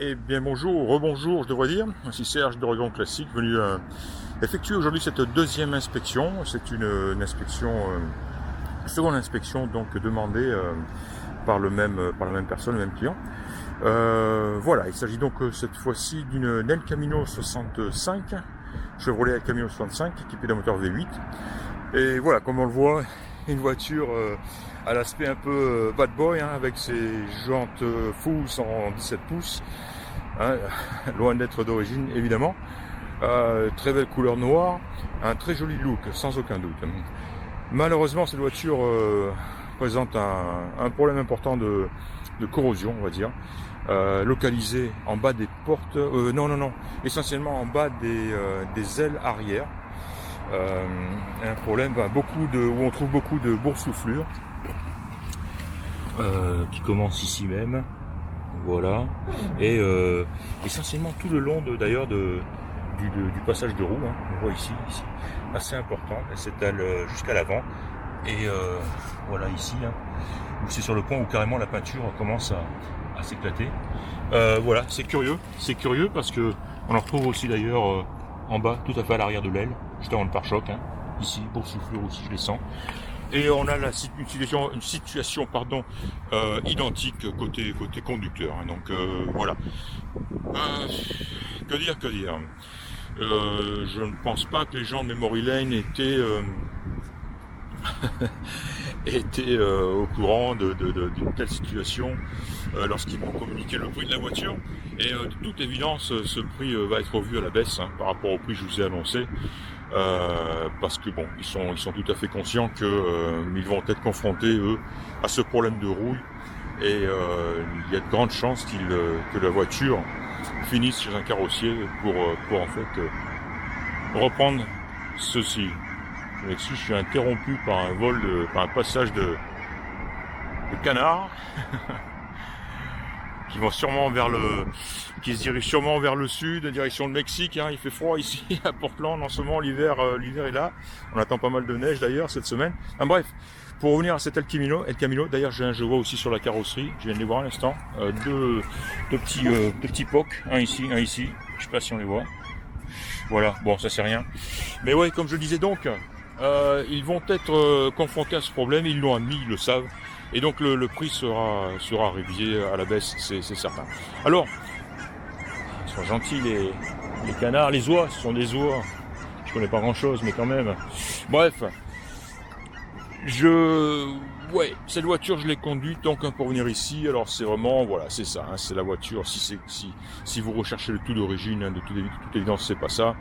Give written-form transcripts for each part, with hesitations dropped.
Eh bien bonjour, rebonjour je devrais dire, ici Serge de Regon Classique, venu effectuer aujourd'hui cette deuxième inspection. C'est une inspection, seconde inspection donc demandée par la même personne, le même client. Voilà, il s'agit donc cette fois-ci d'une El Camino 65, Chevrolet El Camino 65, équipée d'un moteur V8. Et voilà, comme on le voit, une voiture à l'aspect un peu bad boy, hein, avec ses jantes full en 17 pouces, hein, loin d'être d'origine évidemment. Très belle couleur noire, un très joli look sans aucun doute. Malheureusement cette voiture présente un problème important de corrosion, on va dire, localisé en bas des portes, non, essentiellement en bas des ailes arrière. Un problème où on trouve beaucoup de boursouflures qui commence ici même, voilà, et essentiellement tout le long du passage de roue, hein, on voit ici, assez important, elle s'étale jusqu'à l'avant, et voilà ici, hein, où c'est sur le point où carrément la peinture commence à s'éclater. Voilà, c'est curieux parce que on en retrouve aussi d'ailleurs en bas, tout à fait à l'arrière de l'aile, juste avant le pare-choc, hein, ici, boursouflure aussi, je les sens. Et on a une situation identique côté conducteur, hein, donc voilà. Que dire je ne pense pas que les gens de Memory Lane étaient au courant d'une telle situation lorsqu'ils m'ont communiqué le prix de la voiture. Et de toute évidence, ce prix va être revu à la baisse, hein, par rapport au prix que je vous ai annoncé. Parce que bon, ils sont tout à fait conscients que ils vont être confrontés eux à ce problème de rouille, et il y a de grandes chances que la voiture finisse chez un carrossier pour en fait reprendre ceci. Je m'excuse, je suis interrompu par un passage de canards qui se dirigent sûrement vers le sud, direction le Mexique, hein. Il fait froid ici à Portland en ce moment, l'hiver est là. On attend pas mal de neige d'ailleurs cette semaine. Enfin, bref, pour revenir à cet El Camino, d'ailleurs je vois aussi sur la carrosserie, je viens de les voir à l'instant, deux petits pocs, un ici, je sais pas si on les voit. Voilà, bon ça c'est rien. Mais ouais, comme je le disais donc, ils vont être confrontés à ce problème, ils l'ont admis, ils le savent. Et donc le prix sera révisé à la baisse, c'est certain. Alors, ils sont gentils les canards, les oies, ce sont des oies. Je connais pas grand chose, mais quand même. Bref, cette voiture je l'ai conduite donc pour venir ici. Alors c'est vraiment, voilà, c'est ça, hein, c'est la voiture. Si vous recherchez le tout d'origine, hein, de toute évidence, c'est pas ça.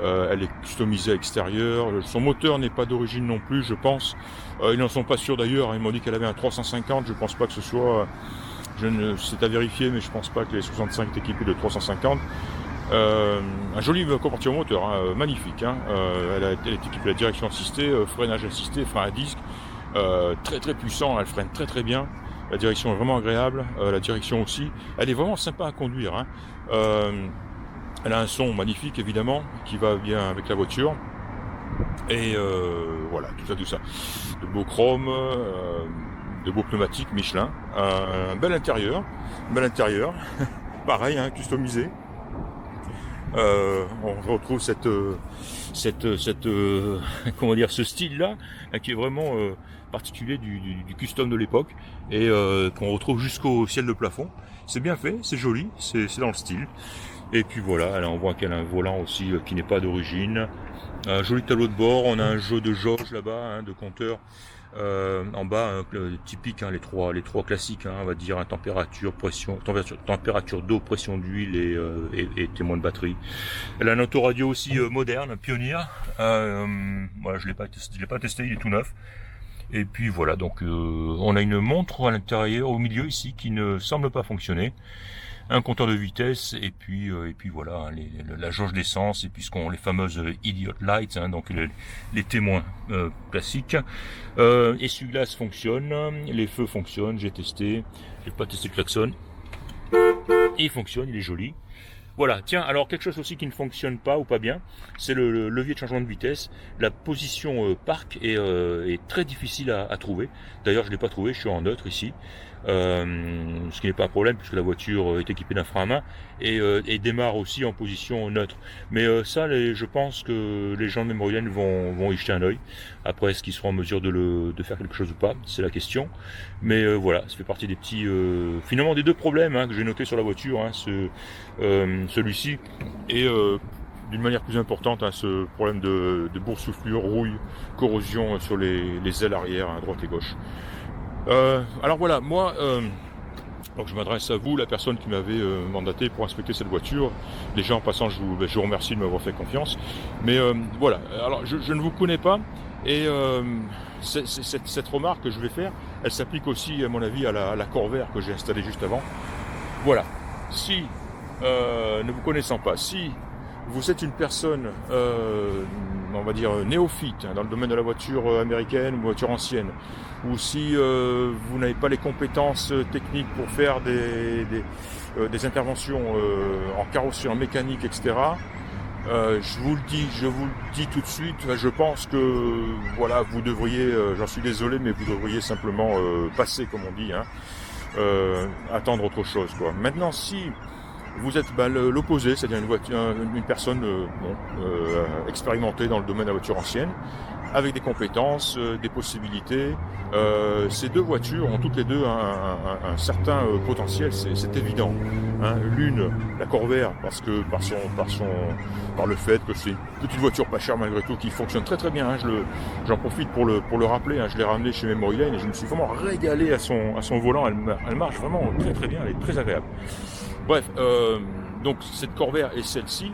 Elle est customisée à l'extérieur. Son moteur n'est pas d'origine non plus, je pense. Ils n'en sont pas sûrs d'ailleurs. Ils m'ont dit qu'elle avait un 350. Je pense pas que ce soit. C'est à vérifier, mais je pense pas que les 65 est équipés de 350. Un joli compartiment moteur, hein, magnifique. Hein. Elle est équipée de la direction assistée, freinage assisté, frein à disque, très très puissant. Elle freine très très bien. La direction est vraiment agréable. La direction aussi. Elle est vraiment sympa à conduire. Hein. Elle a un son magnifique évidemment qui va bien avec la voiture, et voilà, tout ça, de beaux chromes, de beaux pneumatiques Michelin, un bel intérieur, pareil, hein, customisé. On retrouve ce style-là, hein, qui est vraiment particulier du custom de l'époque, et qu'on retrouve jusqu'au ciel de plafond. C'est bien fait, c'est joli, c'est dans le style. Et puis voilà, là on voit qu'elle a un volant aussi qui n'est pas d'origine. Un joli tableau de bord, on a un jeu de jauge là-bas, hein, de compteur en bas, hein, typique, hein, les trois classiques, hein, on va dire, hein, température d'eau, pression d'huile et témoin de batterie. Elle a un autoradio aussi moderne, pionnier. Voilà, je l'ai pas testé, il est tout neuf. Et puis voilà, donc on a une montre à l'intérieur, au milieu ici, qui ne semble pas fonctionner. Un compteur de vitesse, et puis voilà, hein, la jauge d'essence, et puis les fameuses idiot lights, hein, donc les témoins classiques. Essuie-glace fonctionne, les feux fonctionnent, j'ai testé, j'ai pas testé le klaxon. Il fonctionne, il est joli. Voilà, tiens, alors quelque chose aussi qui ne fonctionne pas ou pas bien, c'est le levier de changement de vitesse. La position parc est très difficile à trouver. D'ailleurs, je ne l'ai pas trouvé, je suis en neutre ici. Ce qui n'est pas un problème puisque la voiture est équipée d'un frein à main et démarre aussi en position neutre. Mais ça, je pense que les gens de Memorial vont y jeter un œil. Après, est-ce qu'ils seront en mesure de faire quelque chose ou pas, c'est la question. Mais voilà, ça fait partie des petits, finalement des deux problèmes que j'ai notés sur la voiture, celui-ci et d'une manière plus importante, ce problème de boursouflure, rouille, corrosion sur les ailes arrière à droite et gauche. Alors voilà, moi, donc je m'adresse à vous, la personne qui m'avait mandaté pour inspecter cette voiture. Déjà en passant, je vous remercie de m'avoir fait confiance. Mais voilà, alors je ne vous connais pas et cette remarque que je vais faire, elle s'applique aussi à mon avis à la Corvair que j'ai installée juste avant. Voilà, si ne vous connaissant pas, si vous êtes une personne, on va dire néophyte dans le domaine de la voiture américaine ou voiture ancienne, ou si vous n'avez pas les compétences techniques pour faire des interventions en carrosserie, en mécanique, etc. Je vous le dis tout de suite. Je pense que voilà, vous devriez, j'en suis désolé, mais vous devriez simplement passer, comme on dit, attendre autre chose, quoi. Maintenant, si vous êtes l'opposé, c'est-à-dire une personne expérimentée dans le domaine de la voiture ancienne, avec des compétences, des possibilités. Ces deux voitures ont toutes les deux un certain potentiel, c'est évident. L'une, la Corvair, parce que par le fait que c'est une petite voiture pas chère malgré tout, qui fonctionne très très bien. J'en profite pour le rappeler. Je l'ai ramenée chez Memory Lane et je me suis vraiment régalé à son volant. Elle marche vraiment très très bien, elle est très agréable. Bref, donc cette Corvair et celle-ci,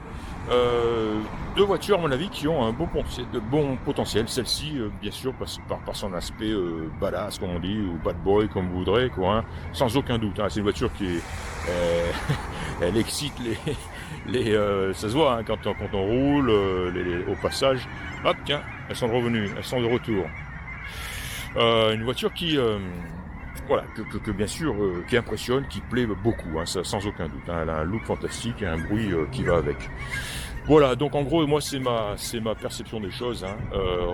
deux voitures à mon avis qui ont un bon potentiel. Celle-ci, bien sûr, par son aspect badass, comme on dit, ou bad boy, comme vous voudrez, quoi, sans aucun doute. C'est une voiture qui est, elle excite ça se voit quand on roule, au passage. Hop, tiens, elles sont revenues, elles sont de retour. Une voiture qui voilà, que bien sûr, qui impressionne, qui plaît beaucoup, ça, sans aucun doute. Elle a un look fantastique et un bruit qui va avec. Voilà, donc en gros, moi, c'est ma perception des choses.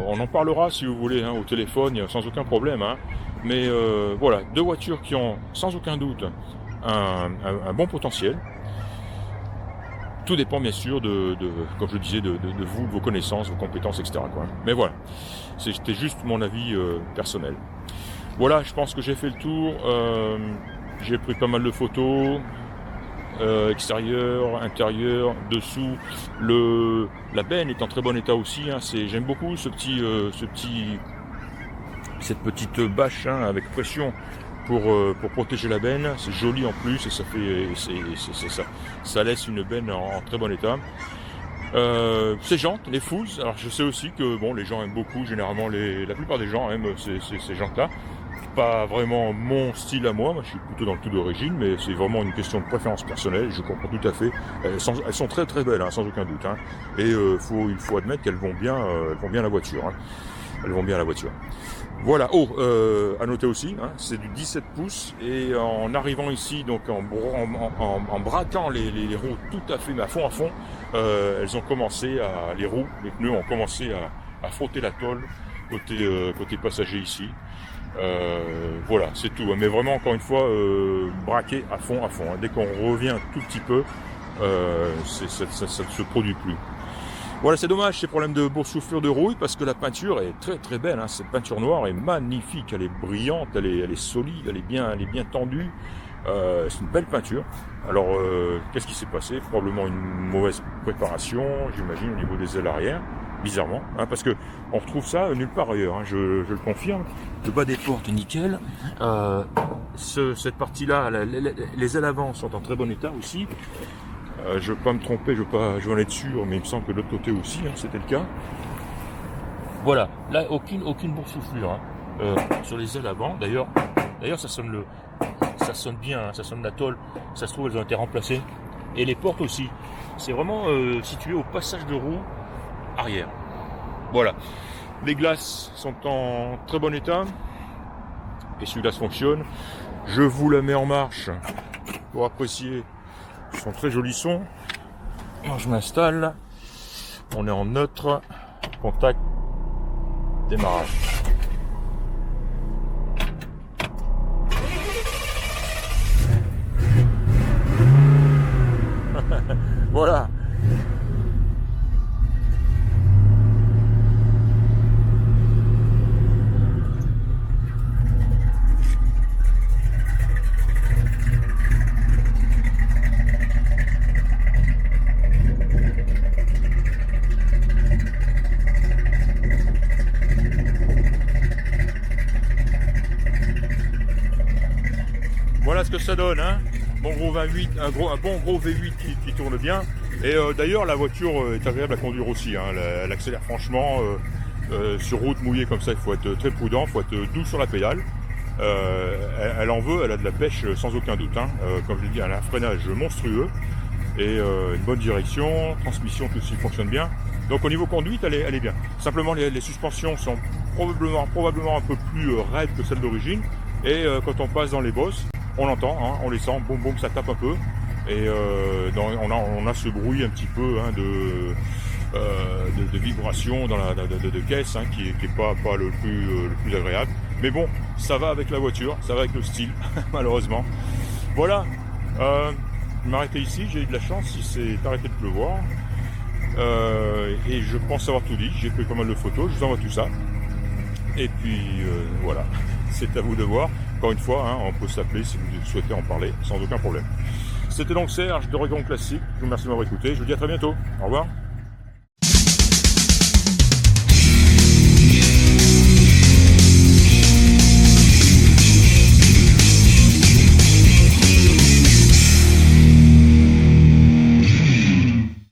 On en parlera si vous voulez au téléphone, sans aucun problème. Mais voilà, deux voitures qui ont sans aucun doute un bon potentiel. Tout dépend bien sûr comme je le disais, de vous, de vos connaissances, vos compétences, etc., quoi. Mais voilà, c'était juste mon avis personnel. Voilà, je pense que j'ai fait le tour. J'ai pris pas mal de photos, extérieur, intérieur, dessous. La benne est en très bon état aussi. J'aime beaucoup cette petite bâche avec pression pour protéger la benne. C'est joli en plus et ça fait, ça laisse une benne en très bon état. Ces jantes, les Fools. Alors je sais aussi que les gens aiment beaucoup. Généralement, la plupart des gens aiment ces jantes-là. Pas vraiment mon style à moi je suis plutôt dans le tout d'origine, mais c'est vraiment une question de préférence personnelle, je comprends tout à fait. Elles sont très très belles, sans aucun doute, et il faut admettre qu'elles vont bien la voiture, elles vont bien la voiture. Voilà, à noter aussi, c'est du 17 pouces, et en arrivant ici, donc en braquant les roues tout à fait, mais à fond, elles ont commencé les pneus ont commencé à frotter la tôle côté passager ici. Voilà, c'est tout. Mais vraiment, encore une fois, braqué à fond. Dès qu'on revient un tout petit peu, ça ne se produit plus. Voilà, c'est dommage ces problèmes de boursouflure de rouille, parce que la peinture est très très belle. Cette peinture noire est magnifique, elle est brillante, elle est solide, elle est bien tendue. C'est une belle peinture. Alors, qu'est-ce qui s'est passé? Probablement une mauvaise préparation, j'imagine, au niveau des ailes arrière. Bizarrement, parce que on retrouve ça nulle part ailleurs, je le confirme. Le bas des portes est nickel. Cette partie-là, les ailes avant sont en très bon état aussi. Je ne veux pas me tromper, je vais en être sûr, mais il me semble que de l'autre côté aussi, c'était le cas. Voilà, là aucune boursouflure sur les ailes avant. D'ailleurs, ça sonne bien, ça sonne la tôle. Ça se trouve, elles ont été remplacées. Et les portes aussi. C'est vraiment situé au passage de roue arrière. Voilà. Les glaces sont en très bon état. Essuie-glace fonctionne. Je vous la mets en marche pour apprécier son très joli son. Alors, je m'installe. On est en neutre. Contact. Démarrage. Voilà. Voilà ce que ça donne, hein. Bon gros 28, un bon gros V8 qui tourne bien. Et d'ailleurs la voiture est agréable à conduire aussi, hein. Elle accélère franchement. Sur route mouillée comme ça, il faut être très prudent, il faut être doux sur la pédale. Elle en veut, elle a de la pêche sans aucun doute, hein. Comme je l'ai dit, elle a un freinage monstrueux et une bonne direction, transmission tout aussi fonctionne bien. Donc au niveau conduite, elle est bien. Simplement les suspensions sont probablement un peu plus raides que celles d'origine. Et quand on passe dans les bosses, on l'entend, hein, on les sent, boum boum, ça tape un peu. Et on a ce bruit un petit peu, hein, de vibration dans de caisse, hein, qui est pas le plus agréable. Mais bon, ça va avec la voiture, ça va avec le style, malheureusement. Voilà, je vais m'arrêter ici, j'ai eu de la chance, il s'est arrêté de pleuvoir. Et je pense avoir tout dit, j'ai pris pas mal de photos, je vous envoie tout ça. Et puis voilà, c'est à vous de voir. Encore une fois, hein, on peut s'appeler si vous souhaitez en parler, sans aucun problème. C'était donc Serge de Dragon Classique, je vous remercie de m'avoir écouté, je vous dis à très bientôt, au revoir.